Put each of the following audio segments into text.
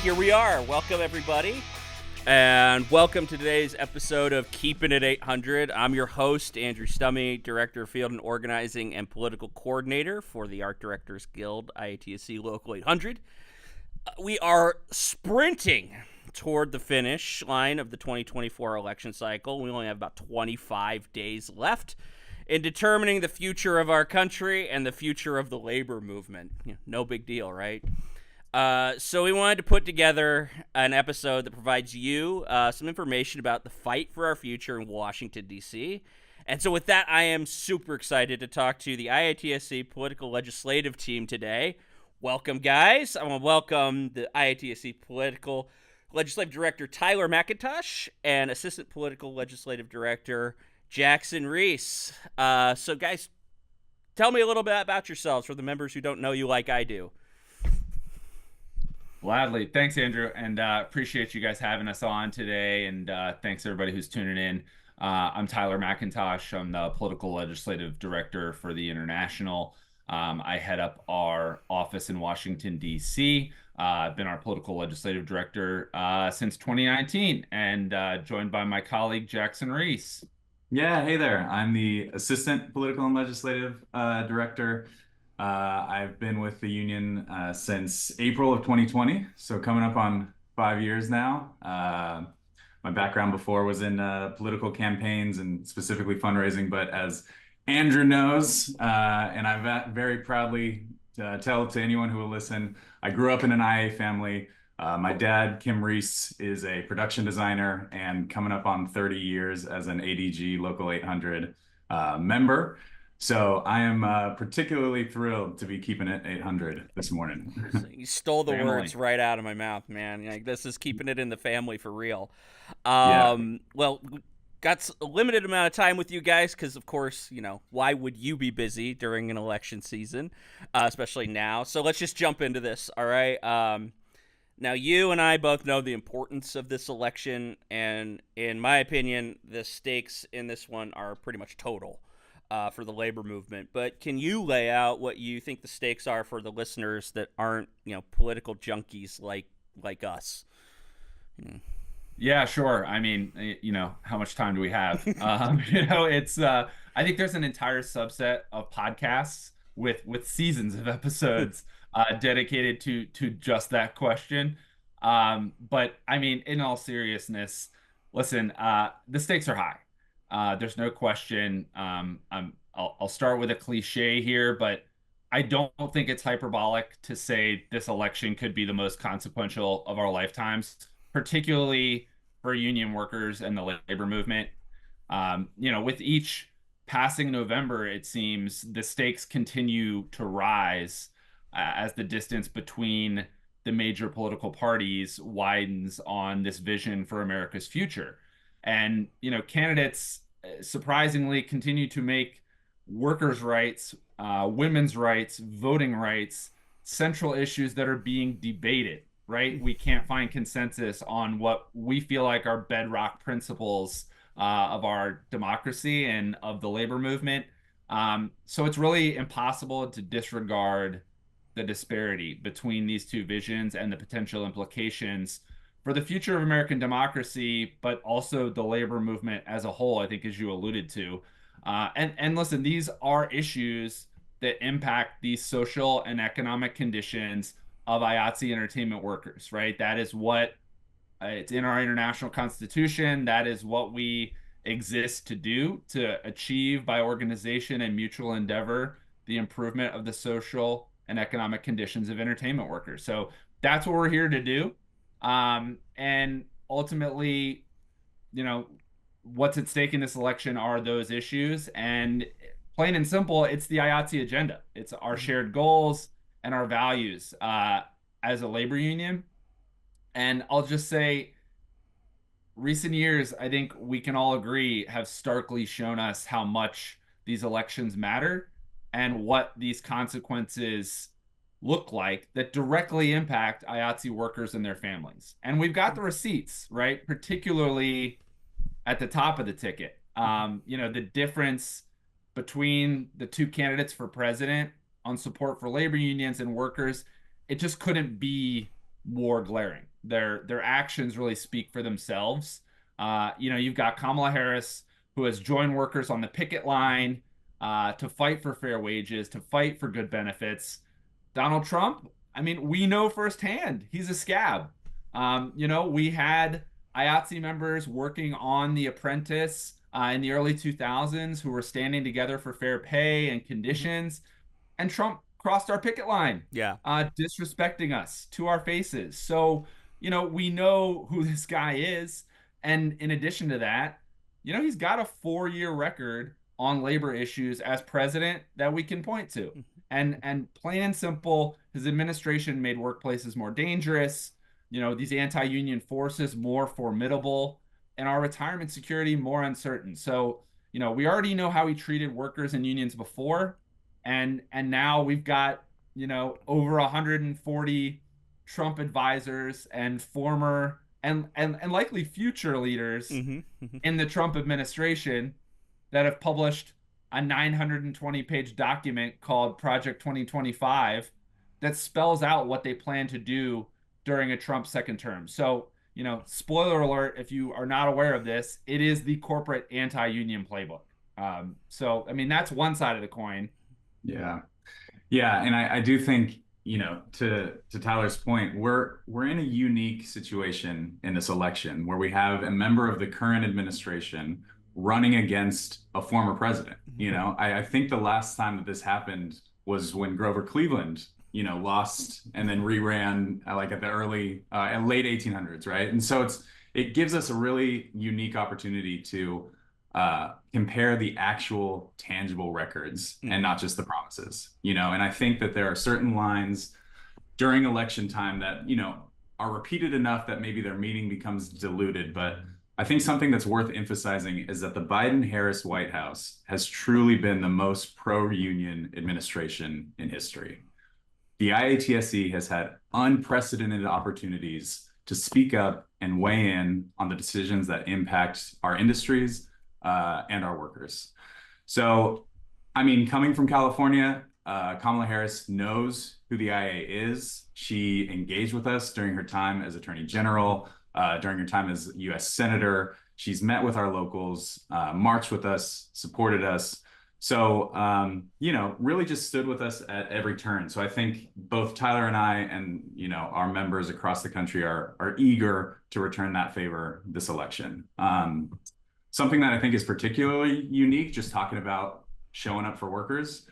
here we are. Welcome, everybody. And welcome to today's episode of Keepin at 800. I'm your host, Andrew Stummy, Director of Field and Organizing and Political Coordinator for the Art Directors Guild, IATSE Local 800. We are sprinting toward the finish line of the 2024 election cycle. We only have about 25 days left in determining the future of our country and the future of the labor movement. No big deal, right? So we wanted to put together an episode that provides you some information about the fight for our future in Washington, D.C. And so with that, I am super excited to talk to the IATSE political legislative team today. Welcome, guys. I want to welcome the IATSE political legislative director, Tyler McIntosh, and assistant political legislative director, Jackson Reese. So, guys, tell me a little bit about yourselves for the members who don't know you like I do. Gladly. Thanks, Andrew, and appreciate you guys having us on today, and thanks everybody who's tuning in. I'm Tyler McIntosh. I'm the Political Legislative Director for the International. I head up our office in Washington, D.C. I've been our Political Legislative Director since 2019, and joined by my colleague, Jackson Reese. Yeah, hey there. I'm the Assistant Political and Legislative Director. I've been with the union since April of 2020, so coming up on 5 years now. My background before was in political campaigns and specifically fundraising, but as Andrew knows, and I very proudly tell to anyone who will listen, I grew up in an IA family. My dad, Kim Reese, is a production designer and coming up on 30 years as an ADG Local 800 member. So I am particularly thrilled to be keeping it 800 this morning. You stole the words right out of my mouth, man. Like, this is keeping it in the family for real. Well, we got a limited amount of time with you guys because, of course, why would you be busy during an election season, especially now? So let's just jump into this, all right? Now, you and I both know the importance of this election, and in my opinion, the stakes in this one are pretty much total. For the labor movement, but can you lay out what you think the stakes are for the listeners that aren't, political junkies like us? Yeah, sure. I mean, how much time do we have? It's I think there's an entire subset of podcasts with seasons of episodes dedicated to just that question. But I mean, in all seriousness, listen, the stakes are high. There's no question. I'll start with a cliche here, but I don't think it's hyperbolic to say this election could be the most consequential of our lifetimes, particularly for union workers and the labor movement. With each passing November, it seems the stakes continue to rise as the distance between the major political parties widens on this vision for America's future. And, candidates surprisingly continue to make workers' rights, women's rights, voting rights, central issues that are being debated, right? We can't find consensus on what we feel like are bedrock principles of our democracy and of the labor movement. So it's really impossible to disregard the disparity between these two visions and the potential implications for the future of American democracy, but also the labor movement as a whole, I think, as you alluded to. And listen, these are issues that impact the social and economic conditions of IATSE entertainment workers, right? That is what it's in our international constitution. That is what we exist to do, to achieve by organization and mutual endeavor the improvement of the social and economic conditions of entertainment workers. So that's what we're here to do. And ultimately, what's at stake in this election are those issues. And plain and simple, it's the IATSE agenda. It's our shared goals and our values as a labor union. And I'll just say, recent years, I think we can all agree, have starkly shown us how much these elections matter and what these consequences look like that directly impact IATSE workers and their families. And we've got the receipts, right? Particularly at the top of the ticket. The difference between the two candidates for president on support for labor unions and workers, it just couldn't be more glaring. their actions really speak for themselves. You've got Kamala Harris, who has joined workers on the picket line to fight for fair wages, to fight for good benefits. Donald Trump, I mean, we know firsthand he's a scab. We had IATSE members working on The Apprentice in the early 2000s who were standing together for fair pay and conditions, and Trump crossed our picket line, Yeah. disrespecting us to our faces. So, we know who this guy is. And in addition to that, he's got a 4-year record on labor issues as president that we can point to. And plain and simple, his administration made workplaces more dangerous, these anti-union forces more formidable, and our retirement security more uncertain. So, we already know how he treated workers and unions before, and now we've got, over 140 Trump advisors and former and likely future leaders in the Trump administration that have published a 920-page document called Project 2025 that spells out what they plan to do during a Trump second term. So, spoiler alert, if you are not aware of this, it is the corporate anti-union playbook. So, I mean, that's one side of the coin. Yeah. Yeah. And I do think, to Tyler's point, we're in a unique situation in this election where we have a member of the current administration running against a former president. I think the last time that this happened was when Grover Cleveland, lost and then reran like at the late 1800s, right? And so it gives us a really unique opportunity to compare the actual tangible records and not just the promises, and I think that there are certain lines during election time that, are repeated enough that maybe their meaning becomes diluted. But I think something that's worth emphasizing is that the Biden-Harris White House has truly been the most pro-union administration in history. The IATSE has had unprecedented opportunities to speak up and weigh in on the decisions that impact our industries and our workers. So, I mean, coming from California, Kamala Harris knows who the IA is. She engaged with us during her time as Attorney General, during her time as U.S. Senator. She's met with our locals, marched with us, supported us. So, really just stood with us at every turn. So I think both Tyler and I and, our members across the country are eager to return that favor this election. Something that I think is particularly unique, just talking about showing up for workers.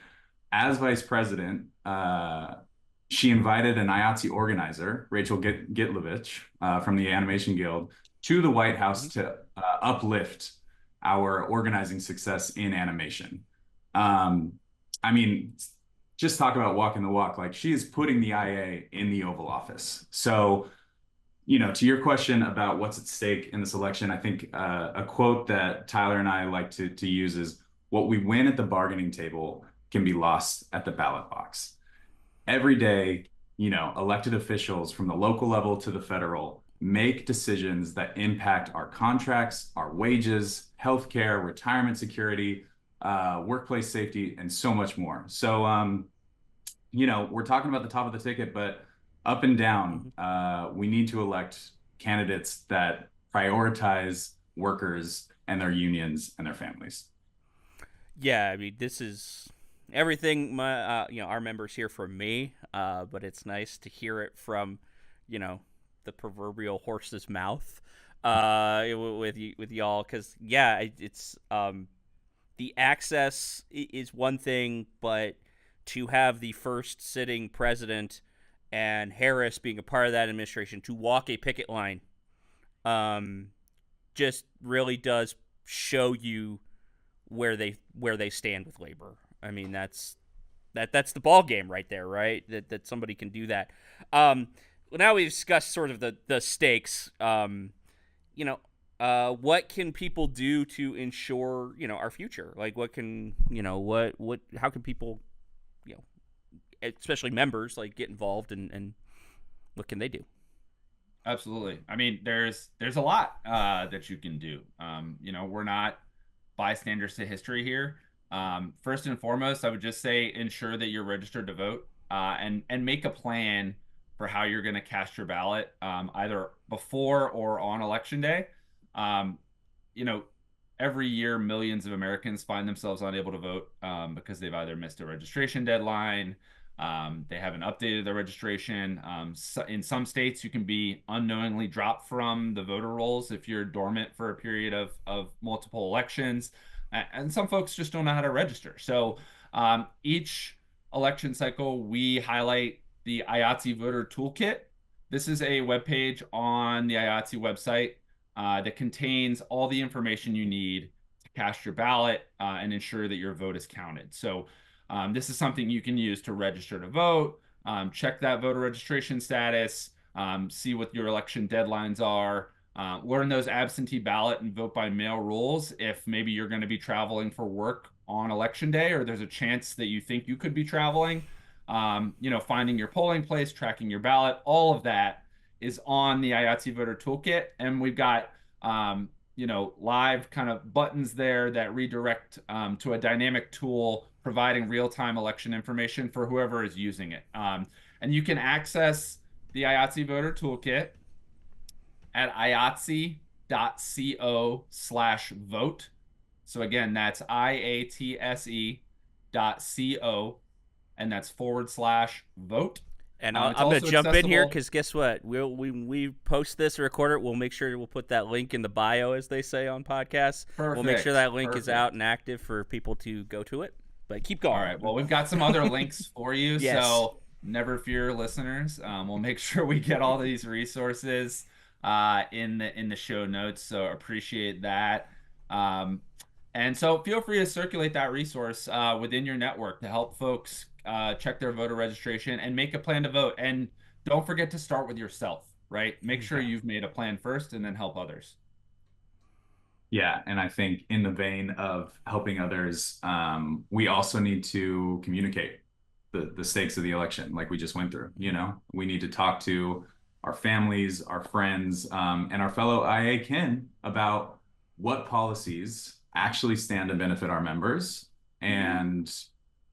As vice president, she invited an IATSE organizer, Rachel Gitlovich from the Animation Guild, to the White House to uplift our organizing success in animation. I mean, just talk about walking the walk. Like, she is putting the IA in the Oval Office. So, to your question about what's at stake in this election, I think a quote that Tyler and I like to use is, what we win at the bargaining table can be lost at the ballot box. Every day, elected officials from the local level to the federal make decisions that impact our contracts, our wages, healthcare, retirement security, workplace safety, and so much more. So, we're talking about the top of the ticket, but up and down, we need to elect candidates that prioritize workers and their unions and their families. Yeah, I mean, this is everything our members hear from me, but it's nice to hear it from, the proverbial horse's mouth with y'all, because it's the access is one thing, but to have the first sitting president and Harris being a part of that administration to walk a picket line just really does show you where they stand with labor. I mean, that's the ball game right there, right? That somebody can do that. Well, now we've discussed sort of the stakes. What can people do to ensure, our future? Like, what can, how can people, especially members, like, get involved and what can they do? Absolutely. I mean, there's a lot that you can do. We're not bystanders to history here. First and foremost, I would just say ensure that you're registered to vote, and make a plan for how you're going to cast your ballot, either before or on election day. Um, you know, every year, millions of Americans find themselves unable to vote because they've either missed a registration deadline, they haven't updated their registration. In some states, you can be unknowingly dropped from the voter rolls if you're dormant for a period of multiple elections. And some folks just don't know how to register. So each election cycle, we highlight the IATSE Voter Toolkit. This is a webpage on the IATSE website that contains all the information you need to cast your ballot and ensure that your vote is counted. So this is something you can use to register to vote, check that voter registration status, see what your election deadlines are, learn those absentee ballot and vote by mail rules if maybe you're going to be traveling for work on election day, or there's a chance that you think you could be traveling. Finding your polling place, tracking your ballot, all of that is on the IATSE Voter Toolkit. And we've got, live kind of buttons there that redirect to a dynamic tool providing real-time election information for whoever is using it. And you can access the IATSE Voter Toolkit at iatse.co/vote. So again, that's IATSE.co, and that's /vote. And I'm going to jump in here because guess what? We post this or record it. We'll make sure we'll put that link in the bio, as they say on podcasts. Perfect. We'll make sure that link is out and active for people to go to it. But keep going. All right. Well, we've got some other links for you. Yes. So never fear, listeners. We'll make sure we get all these resources in the show notes. So appreciate that. And so feel free to circulate that resource within your network to help folks check their voter registration and make a plan to vote. And don't forget to start with yourself, right? Make sure you've made a plan first and then help others. Yeah, and I think in the vein of helping others, we also need to communicate the stakes of the election like we just went through. We need to talk to our families, our friends, and our fellow IA kin about what policies actually stand to benefit our members and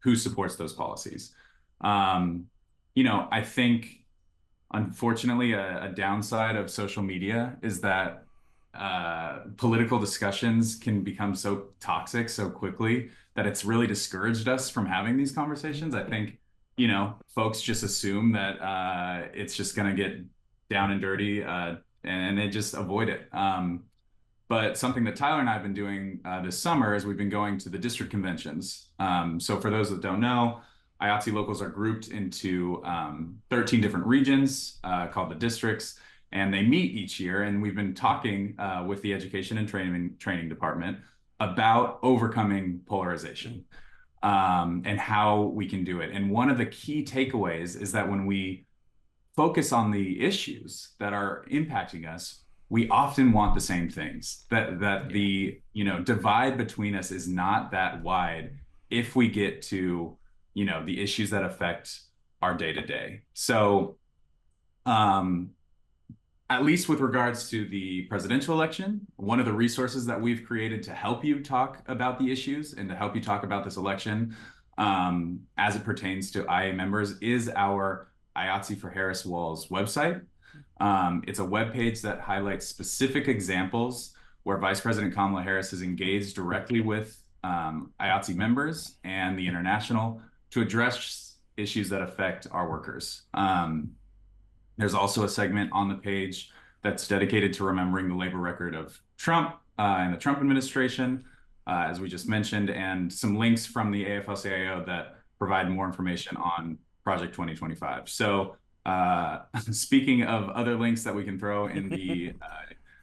who supports those policies. I think, unfortunately, a downside of social media is that political discussions can become so toxic so quickly that it's really discouraged us from having these conversations. I think, folks just assume that it's just going to get down and dirty and they just avoid it. But something that Tyler and I have been doing this summer is we've been going to the district conventions. So for those that don't know, IATSE locals are grouped into 13 different regions called the districts, and they meet each year. And we've been talking with the education and training department about overcoming polarization and how we can do it. And one of the key takeaways is that when we focus on the issues that are impacting us, we often want the same things, that the divide between us is not that wide if we get to the issues that affect our day-to-day. So at least with regards to the presidential election, one of the resources that we've created to help you talk about the issues and to help you talk about this election as it pertains to IA members is our IATSE for Harris Walls website. It's a webpage that highlights specific examples where Vice President Kamala Harris has engaged directly with IATSE members and the international to address issues that affect our workers. There's also a segment on the page that's dedicated to remembering the labor record of Trump and the Trump administration, as we just mentioned, and some links from the AFL-CIO that provide more information on Project 2025. So speaking of other links that we can throw in the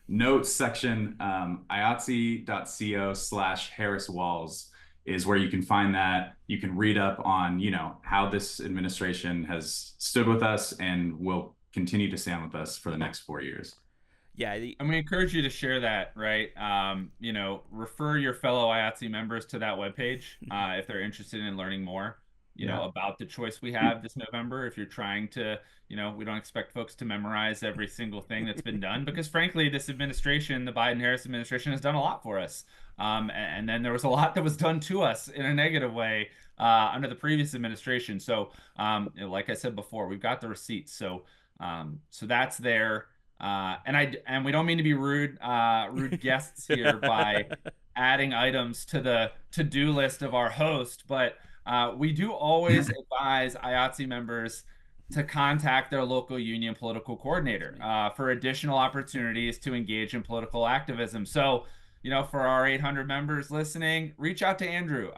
notes section, iatse.co/Harris Walls is where you can find that. You can read up on, how this administration has stood with us and will continue to stand with us for the next 4 years. Yeah, and we encourage you to share that, right? Refer your fellow IATSE members to that webpage if they're interested in learning more. About the choice we have this November. If you're trying to, we don't expect folks to memorize every single thing that's been done because frankly, this administration, the Biden-Harris administration, has done a lot for us. And then there was a lot that was done to us in a negative way under the previous administration. So, like I said before, we've got the receipts. So, so that's there. And we don't mean to be rude guests here by adding items to the to-do list of our host, but we do always advise IATSE members to contact their local union political coordinator for additional opportunities to engage in political activism. So, for our 800 members listening, reach out to Andrew.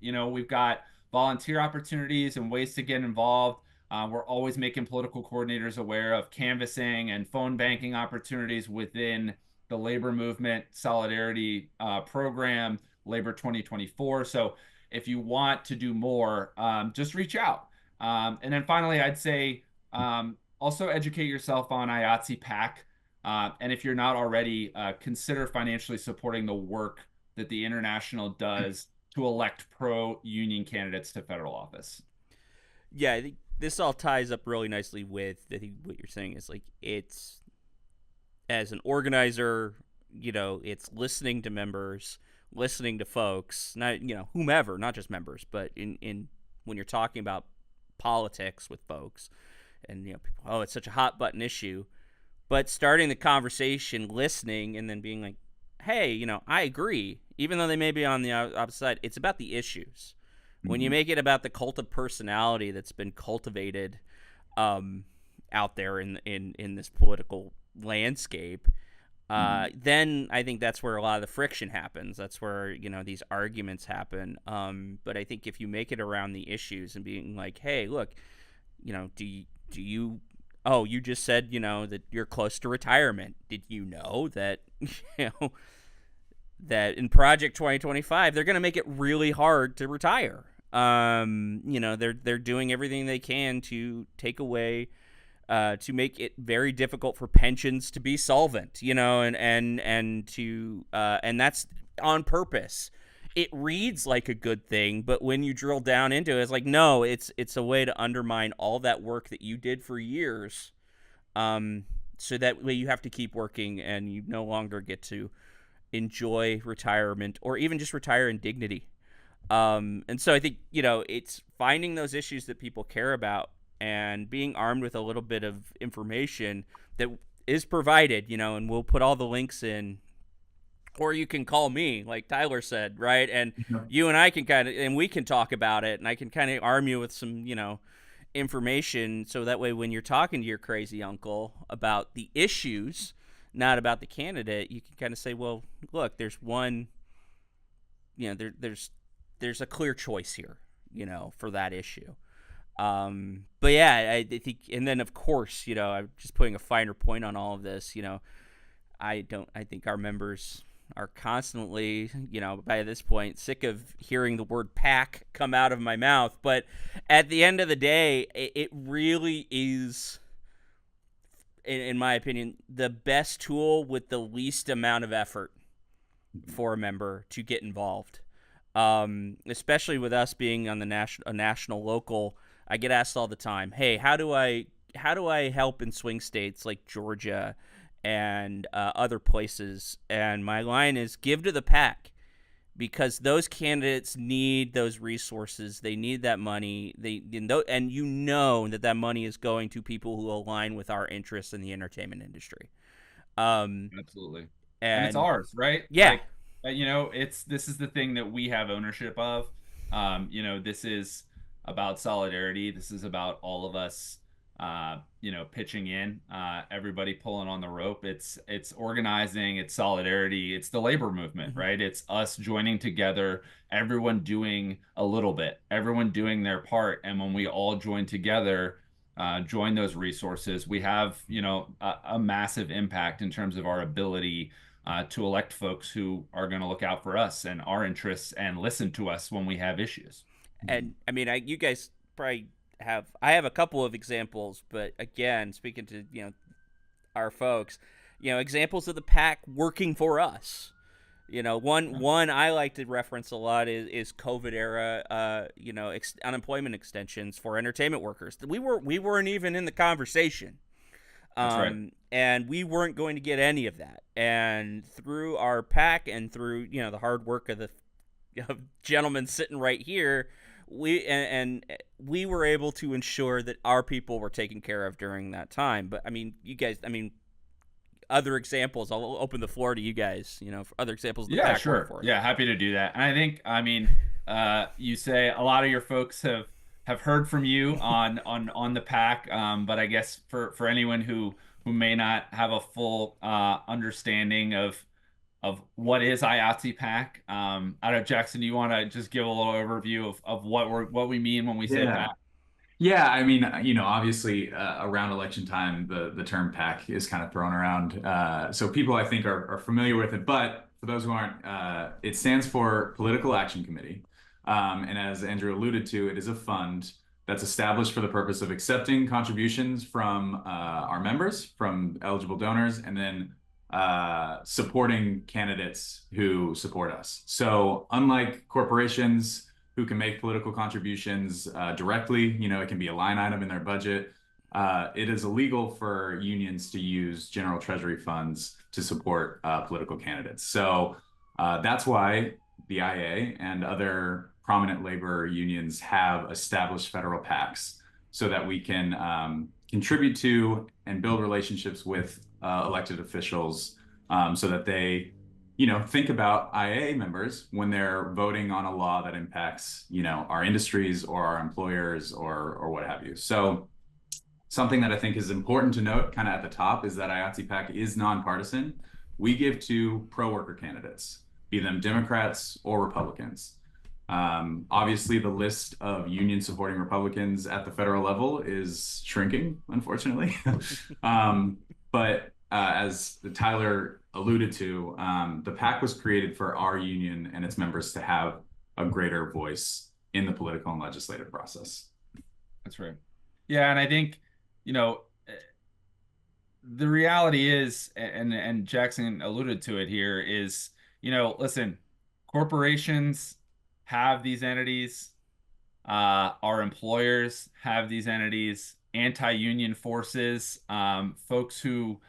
We've got volunteer opportunities and ways to get involved. We're always making political coordinators aware of canvassing and phone banking opportunities within the labor movement solidarity program, Labor 2024. So if you want to do more, just reach out. And then finally, I'd say also educate yourself on IATSE PAC. And if you're not already, consider financially supporting the work that the International does to elect pro-union candidates to federal office. Yeah, I think this all ties up really nicely with, I think what you're saying is like, it's, as an organizer, it's listening to members, listening to folks, not, whomever, not just members, but in when you're talking about politics with folks and, people, oh, it's such a hot button issue, but starting the conversation, listening, and then being like, hey, I agree, even though they may be on the opposite side, it's about the issues. When you make it about the cult of personality that's been cultivated out there in this political landscape, then I think that's where a lot of the friction happens. That's where, these arguments happen. But I think if you make it around the issues and being like, hey, look, do you oh, you just said, that you're close to retirement. Did you know that, that in Project 2025, they're going to make it really hard to retire? They're doing everything they can to take away, to make it very difficult for pensions to be solvent, and that's on purpose. It reads like a good thing, but when you drill down into it, it's like, no, it's a way to undermine all that work that you did for years. So that way you have to keep working and you no longer get to enjoy retirement or even just retire in dignity. And so I think, it's finding those issues that people care about and being armed with a little bit of information that is provided, and we'll put all the links in, or you can call me, like Tyler said, right? And you and I can and we can talk about it, and I can kind of arm you with some, information, so that way when you're talking to your crazy uncle about the issues, not about the candidate, you can kind of say, well, look, there's one, there's a clear choice here, for that issue. But yeah, I think, and then of course, I'm just putting a finer point on all of this, I think our members are constantly, by this point, sick of hearing the word PAC come out of my mouth. But at the end of the day, it really is, in my opinion, the best tool with the least amount of effort for a member to get involved. Especially with us being on a national local, I get asked all the time, hey, how do I help in swing states like Georgia and other places? And my line is, give to the PAC, because those candidates need those resources. They need that money. And that money is going to people who align with our interests in the entertainment industry. Absolutely. And it's ours, right? Yeah. This is the thing that we have ownership of. This is about solidarity. This is about all of us, pitching in, everybody pulling on the rope. It's organizing, it's solidarity, it's the labor movement, right? It's us joining together, everyone doing a little bit, everyone doing their part. And when we all join together, join those resources, we have, a massive impact in terms of our ability to elect folks who are going to look out for us and our interests and listen to us when we have issues. And I mean, you guys probably I have a couple of examples, but again, speaking to, our folks, examples of the PAC working for us. One I like to reference a lot is COVID era, unemployment extensions for entertainment workers. We weren't even in the conversation. That's right. And we weren't going to get any of that. And through our PAC and through, the hard work of the gentleman sitting right here, and we were able to ensure that our people were taken care of during that time. But I mean, you guys, I mean, other examples. I'll open the floor to you guys. For other examples the Yeah, PAC work sure. for. Yeah, happy to do that. And I think, I mean, you say a lot of your folks have heard from you on the pack, but I guess for anyone who may not have a full understanding of what is IATSE pack, I don't know, Jackson, do you want to just give a little overview of what we mean when we say Yeah. pack? Yeah, I mean, obviously around election time, the term PAC is kind of thrown around. So people, I think, are familiar with it. But for those who aren't, it stands for Political Action Committee. And as Andrew alluded to, it is a fund that's established for the purpose of accepting contributions from our members, from eligible donors, and then supporting candidates who support us. So unlike corporations who can make political contributions directly, it can be a line item in their budget. It is illegal for unions to use general treasury funds to support political candidates. So that's why the IA and other prominent labor unions have established federal PACs so that we can contribute to and build relationships with elected officials so that they think about IA members when they're voting on a law that impacts, our industries or our employers or what have you. So something that I think is important to note kind of at the top is that IATSE PAC is nonpartisan. We give to pro-worker candidates, be them Democrats or Republicans. Obviously, the list of union supporting Republicans at the federal level is shrinking, unfortunately. But as Tyler alluded to, the PAC was created for our union and its members to have a greater voice in the political and legislative process. That's right. Yeah, and I think, the reality is, and Jackson alluded to it here, is, listen, corporations have these entities, our employers have these entities, anti-union forces, folks who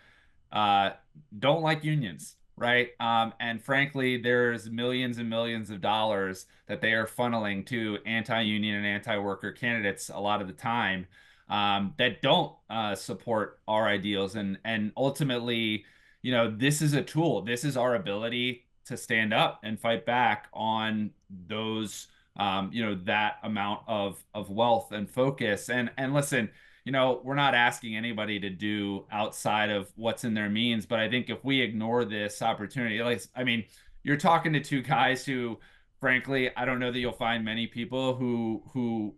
uh, don't like unions, right? And frankly, there's millions and millions of dollars that they are funneling to anti-union and anti-worker candidates a lot of the time, that don't support our ideals. And ultimately, this is a tool. This is our ability to stand up and fight back on those, that amount of wealth and focus. And listen, we're not asking anybody to do outside of what's in their means, but I think if we ignore this opportunity, I mean, you're talking to two guys who, frankly, I don't know that you'll find many people who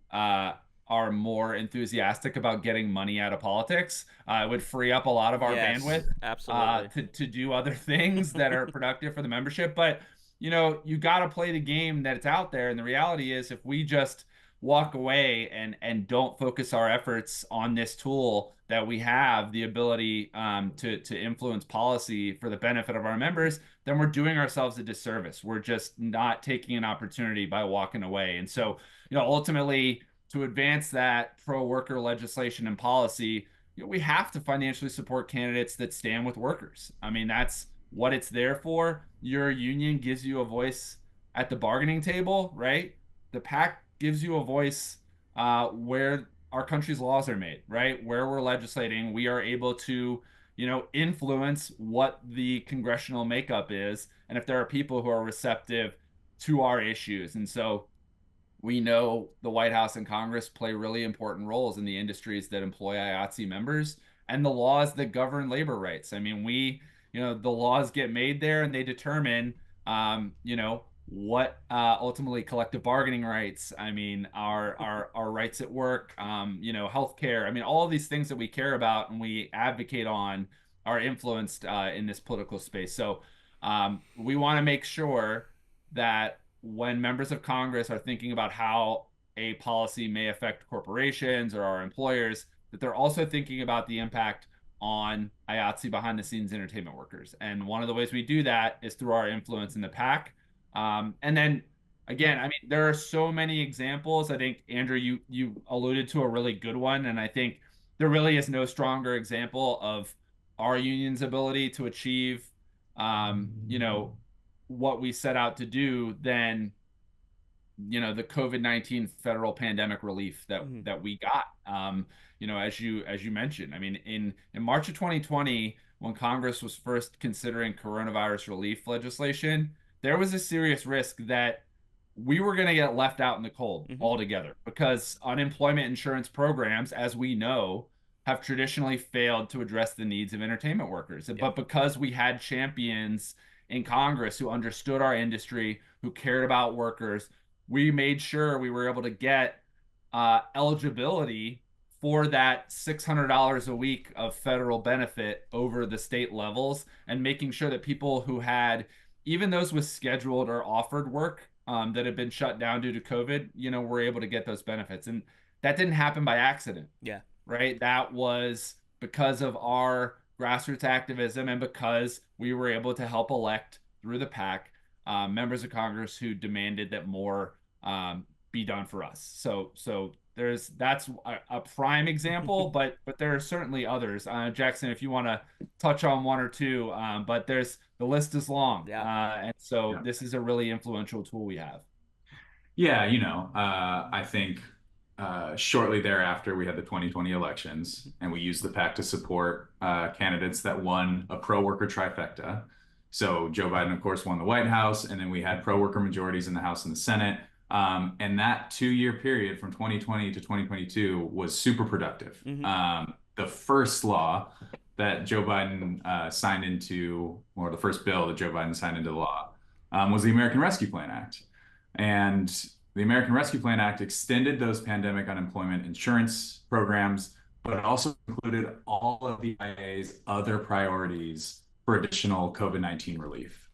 are more enthusiastic about getting money out of politics. It would free up a lot of our Yes, bandwidth absolutely. to do other things that are productive for the membership. But you got to play the game that's out there, and the reality is, if we just walk away and don't focus our efforts on this tool that we have the ability to influence policy for the benefit of our members, then we're doing ourselves a disservice. We're just not taking an opportunity by walking away. And so, ultimately, to advance that pro-worker legislation and policy, we have to financially support candidates that stand with workers. I mean, that's what it's there for. Your union gives you a voice at the bargaining table, right? The PAC gives you a voice where our country's laws are made, right? Where we're legislating, we are able to, influence what the congressional makeup is, and if there are people who are receptive to our issues. And so we know the White House and Congress play really important roles in the industries that employ IATSE members and the laws that govern labor rights. I mean, the laws get made there and they determine, what ultimately collective bargaining rights. I mean, our rights at work, healthcare. I mean, all of these things that we care about and we advocate on are influenced in this political space. So we want to make sure that when members of Congress are thinking about how a policy may affect corporations or our employers, that they're also thinking about the impact on IATSE behind the scenes entertainment workers. And one of the ways we do that is through our influence in the PAC. And then again, I mean, there are so many examples. I think, Andrew, you alluded to a really good one. And I think there really is no stronger example of our union's ability to achieve, what we set out to do than the COVID-19 federal pandemic relief Mhm. that we got. As you mentioned, I mean, in March of 2020, when Congress was first considering coronavirus relief legislation, there was a serious risk that we were going to get left out in the cold Mhm. altogether because unemployment insurance programs, as we know, have traditionally failed to address the needs of entertainment workers. Yeah. But because we had champions in Congress who understood our industry, who cared about workers, we made sure we were able to get eligibility for that $600 a week of federal benefit over the state levels, and making sure that people who had, even those with scheduled or offered work that had been shut down due to COVID, were able to get those benefits. And that didn't happen by accident, Yeah. right? That was because of our grassroots activism and because we were able to help elect through the PAC members of Congress who demanded that more be done for us. So that's a prime example, but there are certainly others. Jackson, if you want to touch on one or two, but the list is long, Yeah. and so Yeah. this is a really influential tool we have. Yeah, I think shortly thereafter we had the 2020 elections, and we used the PAC to support candidates that won a pro-worker trifecta. So Joe Biden, of course, won the White House, and then we had pro-worker majorities in the House and the Senate. And that 2-year period from 2020 to 2022 was super productive. Mhm. The first law that Joe Biden signed into, or the first bill that Joe Biden signed into law, was the American Rescue Plan Act. And the American Rescue Plan Act extended those pandemic unemployment insurance programs, but it also included all of the IA's other priorities for additional COVID-19 relief.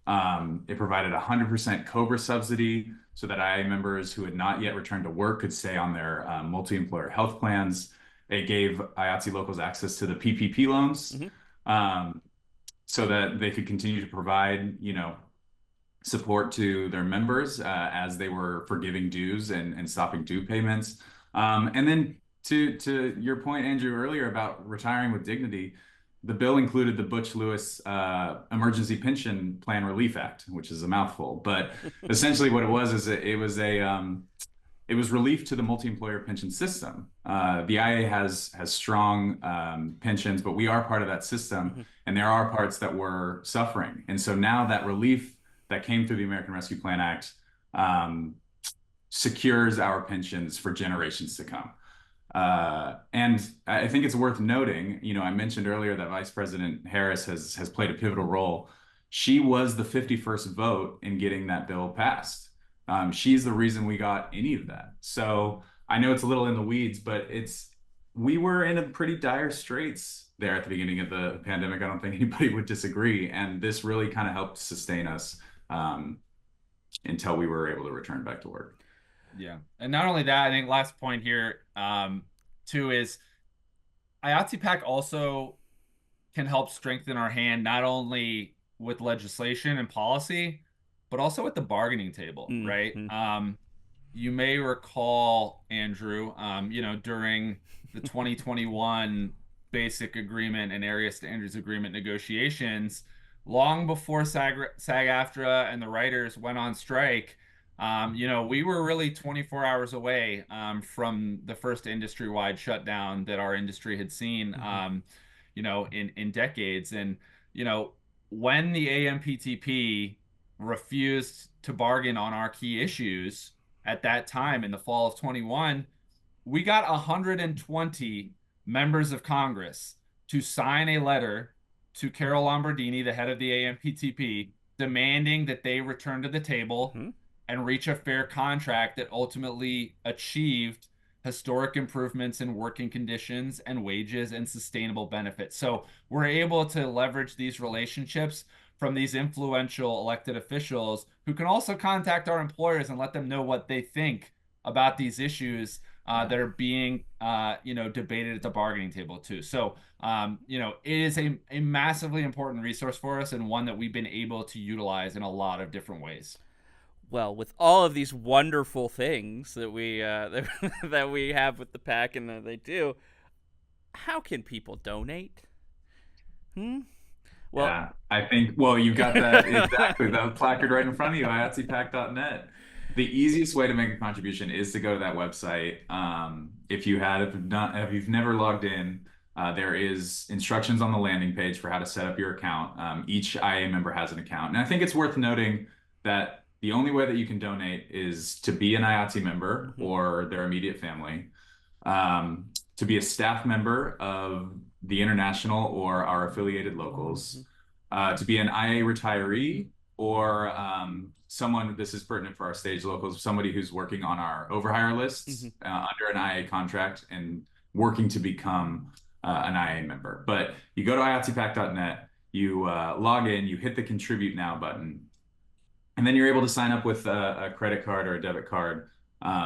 It provided 100% COBRA subsidy so that IA members who had not yet returned to work could stay on their multi-employer health plans. It gave IATSE locals access to the PPP loans, Mhm. so that they could continue to provide, support to their members as they were forgiving dues and stopping due payments. And then to your point, Andrew, earlier about retiring with dignity, the bill included the Butch Lewis Emergency Pension Plan Relief Act, which is a mouthful. But essentially, what it was is it was relief to the multi-employer pension system. The IA has strong pensions, but we are part of that system, Mhm. and there are parts that were suffering. And so now that relief that came through the American Rescue Plan Act secures our pensions for generations to come. And I think it's worth noting, I mentioned earlier that Vice President Harris has played a pivotal role. She was the 51st vote in getting that bill passed. She's the reason we got any of that. So I know it's a little in the weeds, but we were in a pretty dire straits there at the beginning of the pandemic. I don't think anybody would disagree. And this really kind of helped sustain us until we were able to return back to work. Yeah. And not only that, I think last point here, too, is IATSE PAC also can help strengthen our hand, not only with legislation and policy, but also at the bargaining table, right? Mhm. You may recall, Andrew, during the 2021 Basic Agreement and Area Standards Agreement negotiations, long before SAG-AFTRA and the writers went on strike, we were really 24 hours away from the first industry-wide shutdown that our industry had seen, Mhm. in decades. And, when the AMPTP refused to bargain on our key issues at that time in the fall of 21, we got 120 members of Congress to sign a letter to Carol Lombardini, the head of the AMPTP, demanding that they return to the table Mhm. and reach a fair contract that ultimately achieved historic improvements in working conditions and wages and sustainable benefits. So we're able to leverage these relationships from these influential elected officials who can also contact our employers and let them know what they think about these issues that are being, debated at the bargaining table too. So, it is a massively important resource for us and one that we've been able to utilize in a lot of different ways. Well, with all of these wonderful things that we that we have with the pack and that they do, how can people donate? Hmm. Well, Yeah, I think, well, you got that exactly, that placard right in front of you, IATSEPAC.net. The easiest way to make a contribution is to go to that website. If you've never logged in, there is instructions on the landing page for how to set up your account. Each IA member has an account, and I think it's worth noting that the only way that you can donate is to be an IATSE member or their immediate family, to be a staff member of the international or our affiliated locals, to be an IA retiree, or someone, this is pertinent for our stage locals, somebody who's working on our overhire lists under an IA contract and working to become an IA member. But you go to IATSEpack.net, you log in, you hit the Contribute Now button, and then you're able to sign up with a credit card or a debit card,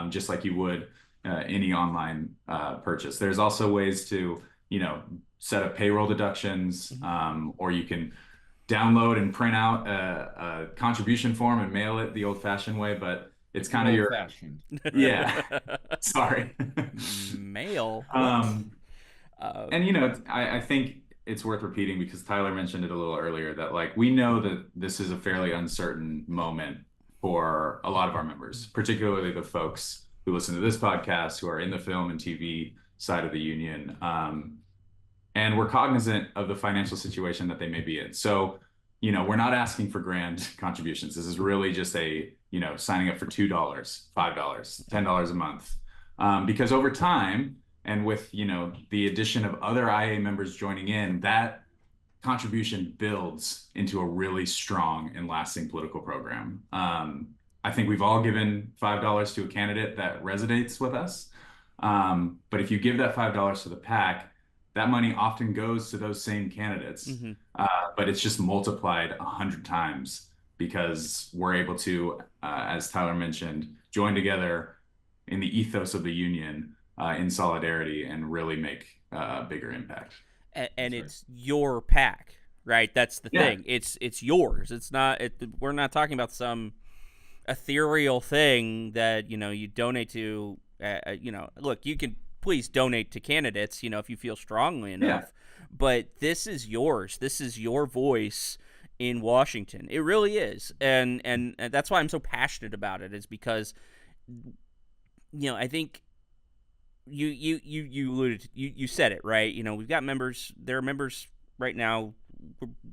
just like you would any online purchase. There's also ways to, set up payroll deductions, or you can download and print out a contribution form and mail it the old-fashioned way, but it's kind of your old-fashioned. Yeah. Sorry. Mail. And I think it's worth repeating because Tyler mentioned it a little earlier that like we know that this is a fairly uncertain moment for a lot of our members, particularly the folks who listen to this podcast, who are in the film and TV side of the union. And we're cognizant of the financial situation that they may be in. So, we're not asking for grand contributions. This is really just signing up for $2, $5, $10 a month. Because over time, and with, the addition of other IA members joining in, that contribution builds into a really strong and lasting political program. I think we've all given $5 to a candidate that resonates with us. But if you give that $5 to the PAC, that money often goes to those same candidates, but it's just multiplied 100 times because we're able to, as Tyler mentioned, join together in the ethos of the union in solidarity and really make a bigger impact. And it's your PAC, right? That's the thing. It's yours. It's not. We're not talking about some ethereal thing that you donate to. Look, you can. Please donate to candidates, if you feel strongly enough. But this is yours. This is your voice in Washington. It really is. And that's why I'm so passionate about it, is because, I think you alluded to, you said it, right? We've got members, there are members right now,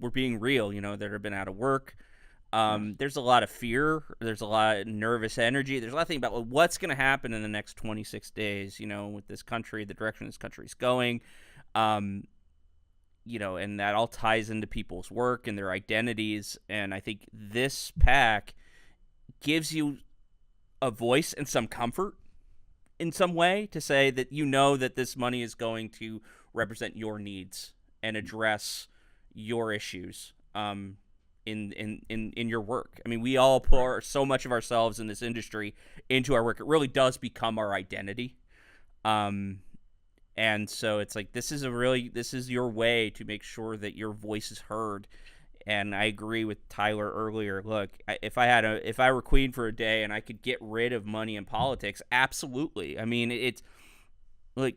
we're being real, that have been out of work. There's a lot of fear. There's a lot of nervous energy. There's a lot of things about what's going to happen in the next 26 days, with this country, the direction this country is going, and that all ties into people's work and their identities. And I think this PAC gives you a voice and some comfort in some way to say that that this money is going to represent your needs and address your issues. In your work. I mean, we all pour so much of ourselves in this industry into our work. It really does become our identity. And so it's like, this is your way to make sure that your voice is heard. And I agree with Tyler earlier. Look, if I were queen for a day and I could get rid of money in politics, absolutely. I mean, it's like,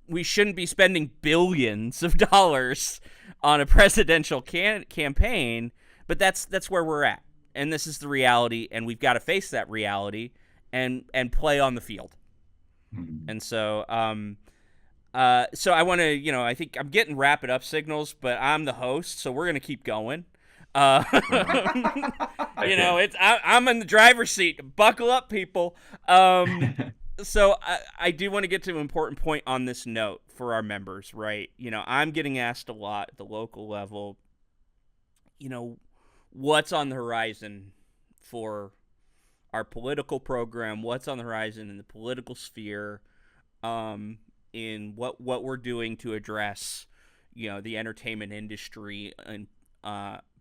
we shouldn't be spending billions of dollars on a presidential campaign. But that's where we're at, and this is the reality, and we've got to face that reality and play on the field. And so, so I want to, I think I'm getting wrap it up signals, but I'm the host, so we're gonna keep going. It's I'm in the driver's seat. Buckle up, people. So I do want to get to an important point on this note for our members, right? I'm getting asked a lot at the local level. What's on the horizon for our political program? What's on the horizon in the political sphere? In what we're doing to address, the entertainment industry and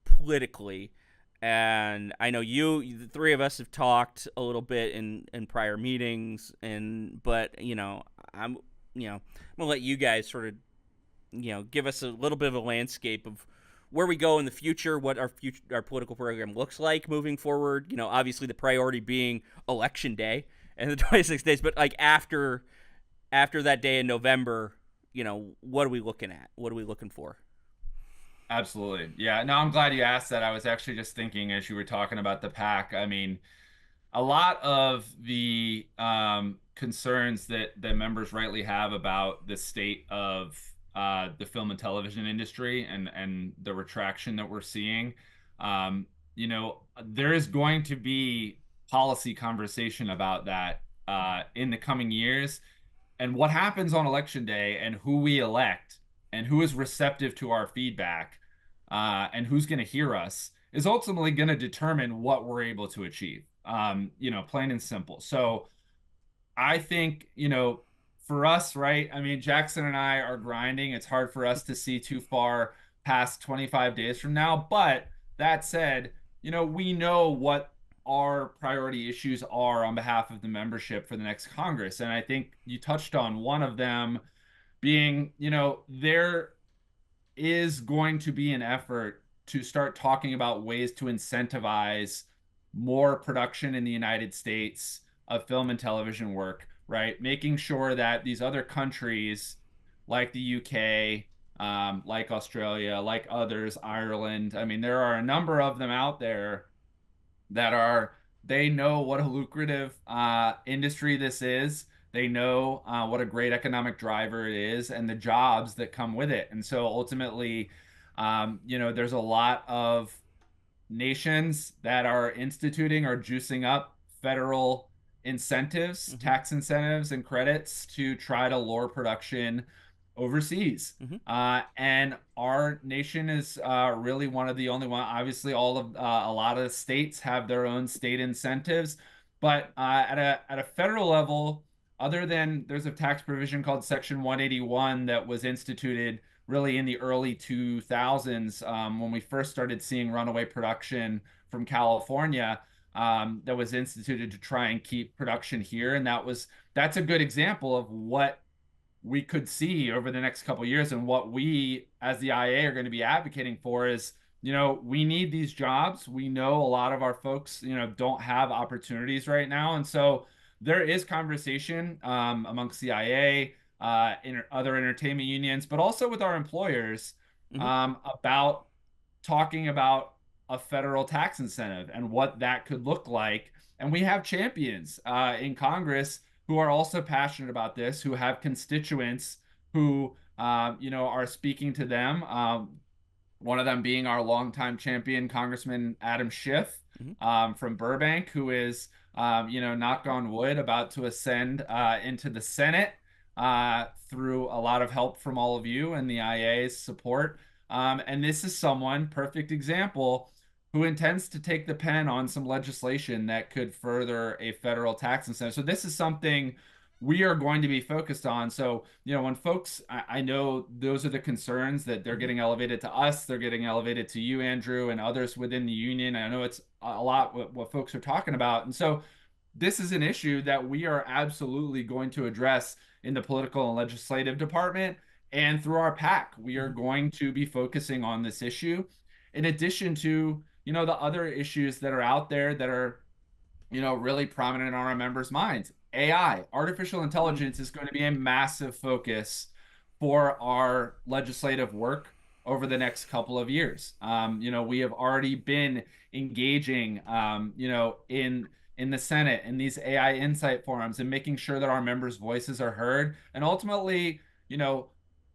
politically. And I know the three of us have talked a little bit in prior meetings, but I'm gonna let you guys sort of give us a little bit of a landscape of where we go in the future, what our political program looks like moving forward. Obviously the priority being election day and the 26 days, but like after that day in November, what are we looking at? What are we looking for? Absolutely. Yeah. No, I'm glad you asked that. I was actually just thinking as you were talking about the PAC. I mean, a lot of the concerns that members rightly have about the state of the film and television industry and the retraction that we're seeing, um, there is going to be policy conversation about that in the coming years. And what happens on election day and who we elect and who is receptive to our feedback and who's going to hear us is ultimately going to determine what we're able to achieve. Plain and simple. So I think, for us, right? I mean, Jackson and I are grinding. It's hard for us to see too far past 25 days from now. But that said, we know what our priority issues are on behalf of the membership for the next Congress. And I think you touched on one of them being, there is going to be an effort to start talking about ways to incentivize more production in the United States of film and television work, right? Making sure that these other countries like the UK, like Australia, like others, Ireland, I mean, there are a number of them out there that are, they know what a lucrative industry this is. They know what a great economic driver it is and the jobs that come with it. And so ultimately, there's a lot of nations that are instituting or juicing up federal incentives, tax incentives, and credits to try to lure production overseas. And our nation is really one of the only one. Obviously, a lot of the states have their own state incentives, but at a federal level, other than there's a tax provision called Section 181 that was instituted really in the early 2000s when we first started seeing runaway production from California. That was instituted to try and keep production here, and that's a good example of what we could see over the next couple of years. And what we as the IA are going to be advocating for is, we need these jobs. We know a lot of our folks, don't have opportunities right now. And so there is conversation amongst the IA, other entertainment unions, but also with our employers about talking about a federal tax incentive and what that could look like. And we have champions in Congress who are also passionate about this, who have constituents who, are speaking to them. One of them being our longtime champion, Congressman Adam Schiff from Burbank, who is, knock on wood, about to ascend into the Senate through a lot of help from all of you and the IA's support. And this is someone, perfect example, who intends to take the pen on some legislation that could further a federal tax incentive. So this is something we are going to be focused on. So, when folks, I know those are the concerns that they're getting elevated to us, they're getting elevated to you, Andrew, and others within the union. I know it's a lot what folks are talking about. And so this is an issue that we are absolutely going to address in the political and legislative department. And through our PAC, we are going to be focusing on this issue in addition to, the other issues that are out there that are, really prominent on our members' minds. AI, artificial intelligence, is going to be a massive focus for our legislative work over the next couple of years. We have already been engaging, in the Senate in these AI insight forums and making sure that our members' voices are heard. And ultimately,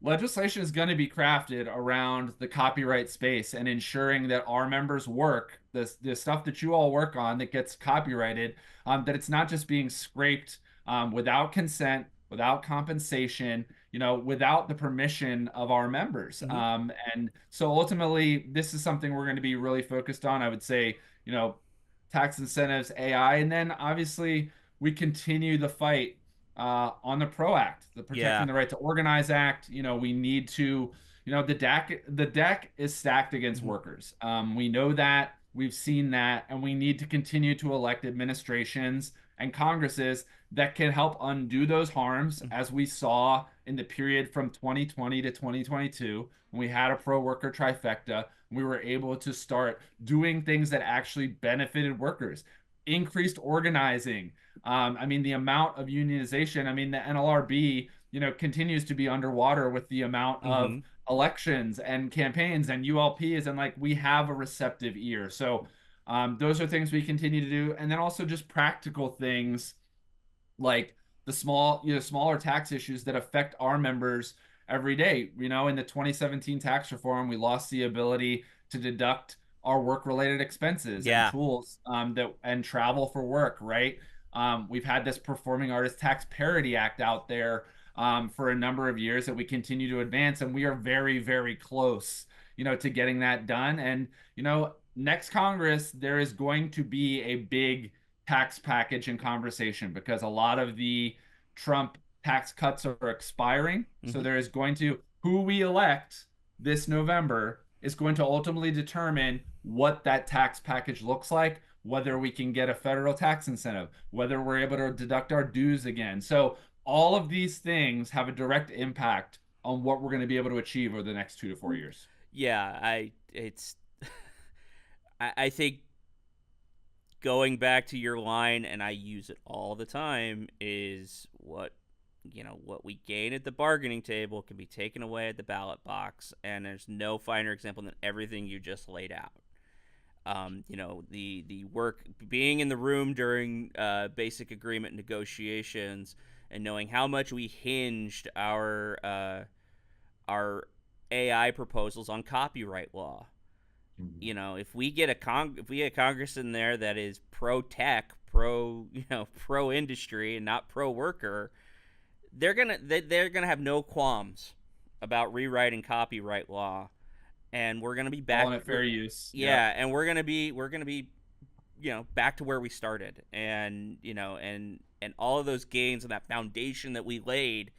legislation is going to be crafted around the copyright space and ensuring that our members' work, the stuff that you all work on that gets copyrighted, that it's not just being scraped without consent, without compensation, without the permission of our members. And so ultimately, this is something we're going to be really focused on. I would say, tax incentives, AI, and then obviously we continue the fight on the PRO Act, the Protecting the Right to Organize Act. We need to, the deck is stacked against workers. We know that, we've seen that, and we need to continue to elect administrations and Congresses that can help undo those harms, as we saw in the period from 2020 to 2022, when we had a pro-worker trifecta. We were able to start doing things that actually benefited workers, increased organizing. The amount of unionization, the NLRB, continues to be underwater with the amount of elections and campaigns and ULPs, and we have a receptive ear. So Those are things we continue to do. And then also just practical things like the smaller tax issues that affect our members every day. In the 2017 tax reform, we lost the ability to deduct our work-related expenses and Yeah. tools and travel for work, right? We've had this Performing Artist Tax Parity Act out there for a number of years that we continue to advance, and we are very, very close, to getting that done. And next Congress, there is going to be a big tax package in conversation because a lot of the Trump tax cuts are expiring. So there is going to, who we elect this November is going to ultimately determine what that tax package looks like, whether we can get a federal tax incentive, whether we're able to deduct our dues again. So all of these things have a direct impact on what we're going to be able to achieve over the next 2 to 4 years. Yeah, I think going back to your line, and I use it all the time, is what we gain at the bargaining table can be taken away at the ballot box, and there's no finer example than everything you just laid out. The work, being in the room during basic agreement negotiations, and knowing how much we hinged our AI proposals on copyright law. If we get a Congress in there that is pro tech, pro industry, and not pro worker, they're gonna have no qualms about rewriting copyright law, and we're gonna be back on fair use. Yeah, and we're gonna be back to where we started, and all of those gains and that foundation that we laid.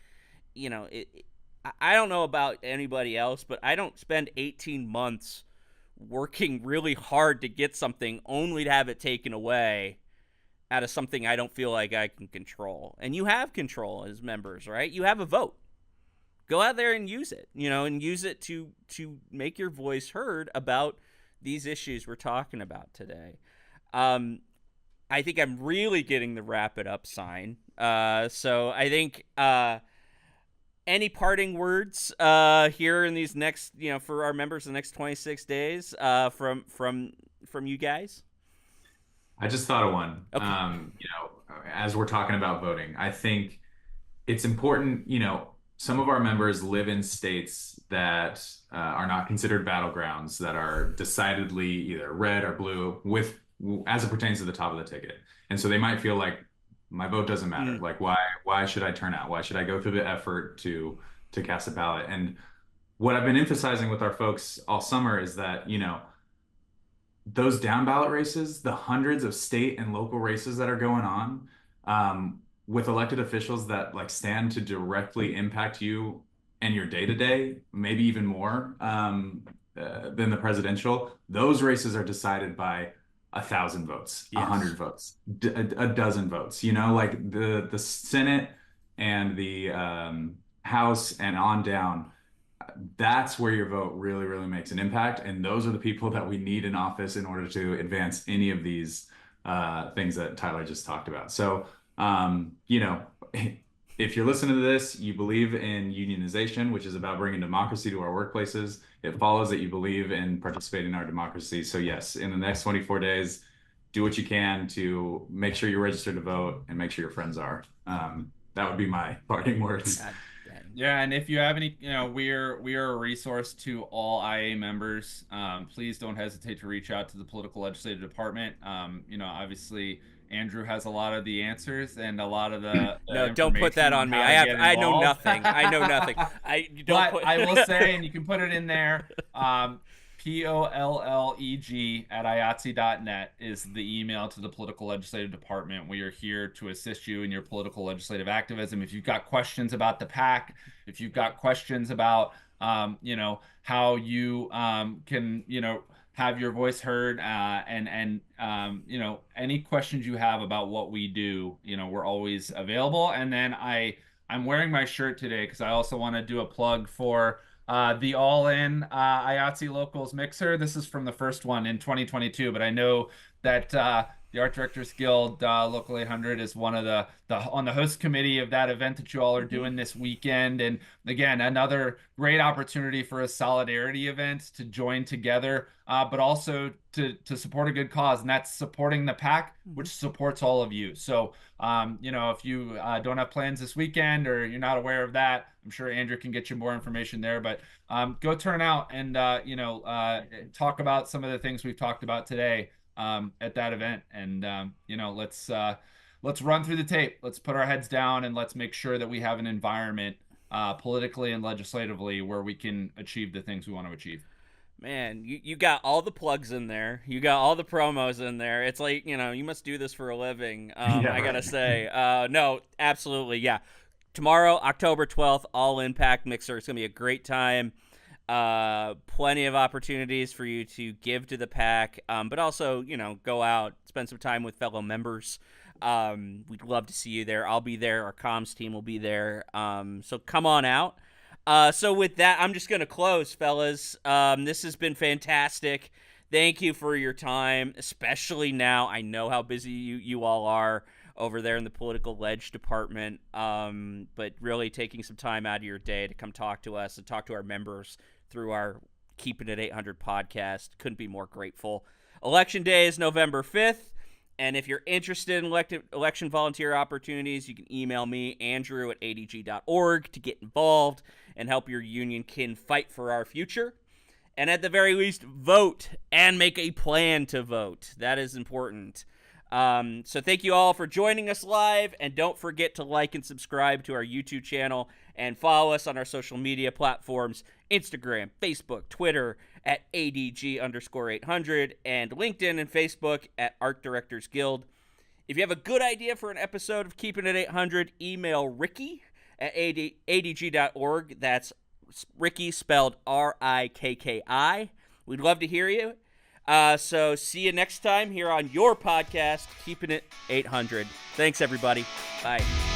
I don't know about anybody else, but I don't spend 18 months working really hard to get something only to have it taken away out of something I don't feel like I can control. And you have control as members, right? You have a vote. Go out there and use it, and use it to make your voice heard about these issues we're talking about today. I think I'm really getting the wrap it up sign. So I think any parting words here in these next, for our members, the next 26 days from you guys? I just thought of one. Okay. As we're talking about voting, I think it's important, some of our members live in states that are not considered battlegrounds, that are decidedly either red or blue as it pertains to the top of the ticket. And so they might feel like my vote doesn't matter. Like, why should I turn out? Why should I go through the effort to cast a ballot? And what I've been emphasizing with our folks all summer is that, those down ballot races, the hundreds of state and local races that are going on, with elected officials that stand to directly impact you and your day to day, maybe even more than the presidential, those races are decided by 1,000 votes, Yes. 100 votes, a dozen votes. The Senate and the House and on down. That's where your vote really, really makes an impact. And those are the people that we need in office in order to advance any of these things that Tyler just talked about. So, if you're listening to this, you believe in unionization, which is about bringing democracy to our workplaces. It follows that you believe in participating in our democracy. So yes, in the next 24 days, do what you can to make sure you're registered to vote and make sure your friends are. That would be my parting words. Yeah, and if you have any, we are a resource to all IA members. Please don't hesitate to reach out to the political legislative department. Obviously Andrew has a lot of the answers and a lot of the no, don't put that on me. I know nothing. I know nothing. I will say, and you can put it in there, polleg@iatse.net is the email to the political legislative department. We are here to assist you in your political legislative activism. If you've got questions about the PAC, if you've got questions about how you can have your voice heard, and any questions you have about what we do, we're always available. And then I'm wearing my shirt today because I also want to do a plug for the all-in IATSE Locals mixer. This is from the first one in 2022, but I know that the Art Directors Guild Local 800 is one of the on the host committee of that event that you all are doing this weekend. And again, another great opportunity for a solidarity event to join together, but also to support a good cause, and that's supporting the PAC, which supports all of you. So, if you don't have plans this weekend or you're not aware of that, I'm sure Andrew can get you more information there. But go turn out and talk about some of the things we've talked about today at that event. And let's run through the tape. Let's put our heads down and let's make sure that we have an environment politically and legislatively where we can achieve the things we want to achieve. Man, you got all the plugs in there. You got all the promos in there. It's like, you must do this for a living. I gotta say, no, absolutely. Yeah. Tomorrow, October 12th, All Impact Mixer. It's going to be a great time. Plenty of opportunities for you to give to the PAC, but also, go out, spend some time with fellow members. We'd love to see you there. I'll be there. Our comms team will be there. So come on out. So with that, I'm just going to close, fellas. This has been fantastic. Thank you for your time, especially now. I know how busy you all are over there in the political ledge department, but really taking some time out of your day to come talk to us and talk to our members through our Keepin' It 800 podcast. Couldn't be more grateful. Election day is November 5th. And if you're interested in election volunteer opportunities, you can email me, andrew@adg.org, to get involved and help your union kin fight for our future. And at the very least, vote and make a plan to vote. That is important. So thank you all for joining us live. And don't forget to like and subscribe to our YouTube channel and follow us on our social media platforms, Instagram, Facebook, Twitter, at ADG_800, and LinkedIn and Facebook at Art Directors Guild. If you have a good idea for an episode of Keepin' It 800, email Ricky at adg.org. That's Ricky spelled RIKKI. We'd love to hear you. So see you next time here on your podcast, Keepin' It 800. Thanks, everybody. Bye.